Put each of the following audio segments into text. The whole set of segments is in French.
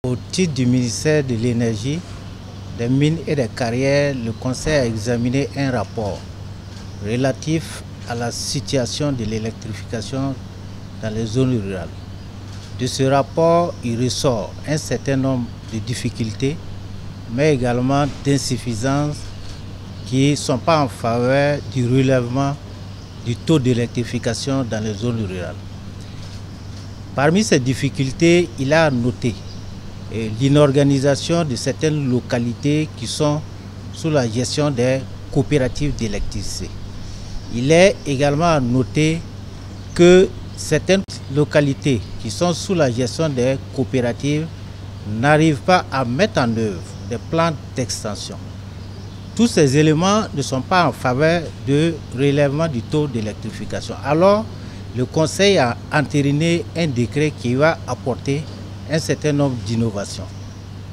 Au titre du ministère de l'Énergie, des Mines et des Carrières, le Conseil a examiné un rapport relatif à la situation de l'électrification dans les zones rurales. De ce rapport, il ressort un certain nombre de difficultés, mais également d'insuffisances qui ne sont pas en faveur du relèvement du taux d'électrification dans les zones rurales. Parmi ces difficultés, il a noté l'inorganisation de certaines localités qui sont sous la gestion des coopératives d'électricité. Il est également noté que certaines localités qui sont sous la gestion des coopératives n'arrivent pas à mettre en œuvre des plans d'extension. Tous ces éléments ne sont pas en faveur de relèvement du taux d'électrification. Alors, le Conseil a entériné un décret qui va apporter un certain nombre d'innovations.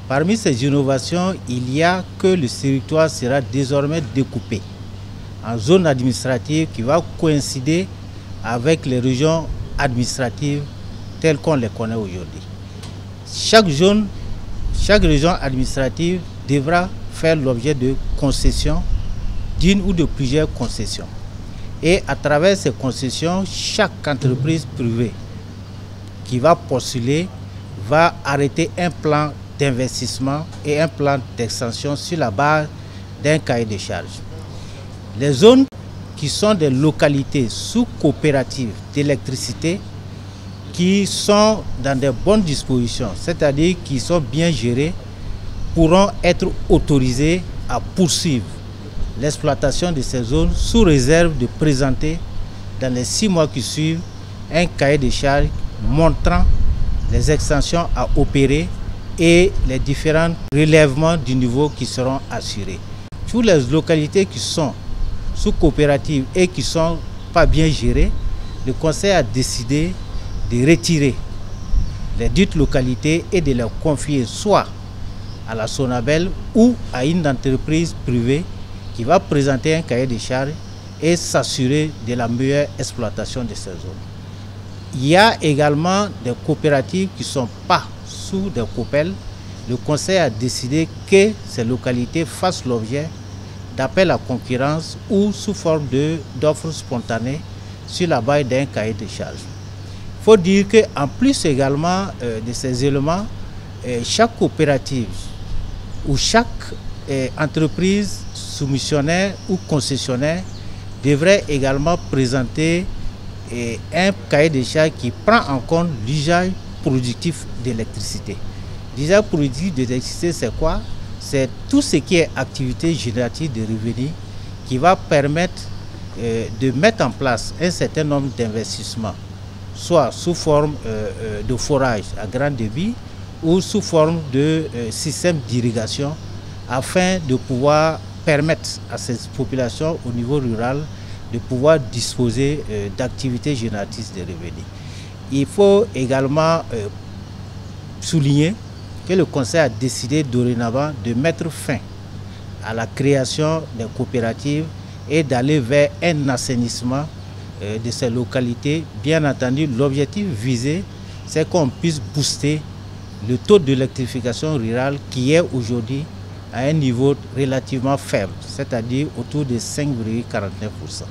Parmi ces innovations, il y a que le territoire sera désormais découpé en zones administratives qui va coïncider avec les régions administratives telles qu'on les connaît aujourd'hui. Chaque région administrative devra faire l'objet de concessions, d'une ou de plusieurs concessions. Et à travers ces concessions, chaque entreprise privée qui va postuler va arrêter un plan d'investissement et un plan d'extension sur la base d'un cahier de charges. Les zones qui sont des localités sous coopérative d'électricité qui sont dans de bonnes dispositions, c'est-à-dire qui sont bien gérées, pourront être autorisées à poursuivre l'exploitation de ces zones sous réserve de présenter dans les 6 mois qui suivent un cahier de charges montrant les extensions à opérer et les différents relèvements du niveau qui seront assurés. Toutes les localités qui sont sous coopérative et qui ne sont pas bien gérées, le Conseil a décidé de retirer les dites localités et de les confier soit à la Sonabel ou à une entreprise privée qui va présenter un cahier de charges et s'assurer de la meilleure exploitation de ces zones. Il y a également des coopératives qui ne sont pas sous des COPEL. Le Conseil a décidé que ces localités fassent l'objet d'appels à concurrence ou sous forme d'offres spontanées sur la base d'un cahier de charges. Il faut dire qu'en plus également de ces éléments, chaque coopérative ou chaque entreprise soumissionnaire ou concessionnaire devrait également présenter un cahier de charges qui prend en compte l'usage productif d'électricité. L'usage productif d'électricité, c'est quoi? C'est tout ce qui est activité générative de revenus qui va permettre de mettre en place un certain nombre d'investissements, soit sous forme de forage à grand débit ou sous forme de système d'irrigation afin de pouvoir permettre à ces populations au niveau rural de pouvoir disposer d'activités génératrices de revenus. Il faut également souligner que le Conseil a décidé dorénavant de mettre fin à la création des coopératives et d'aller vers un assainissement de ces localités. Bien entendu, l'objectif visé, c'est qu'on puisse booster le taux d'électrification rurale qui est aujourd'hui à un niveau relativement faible, c'est-à-dire autour de 5,49%.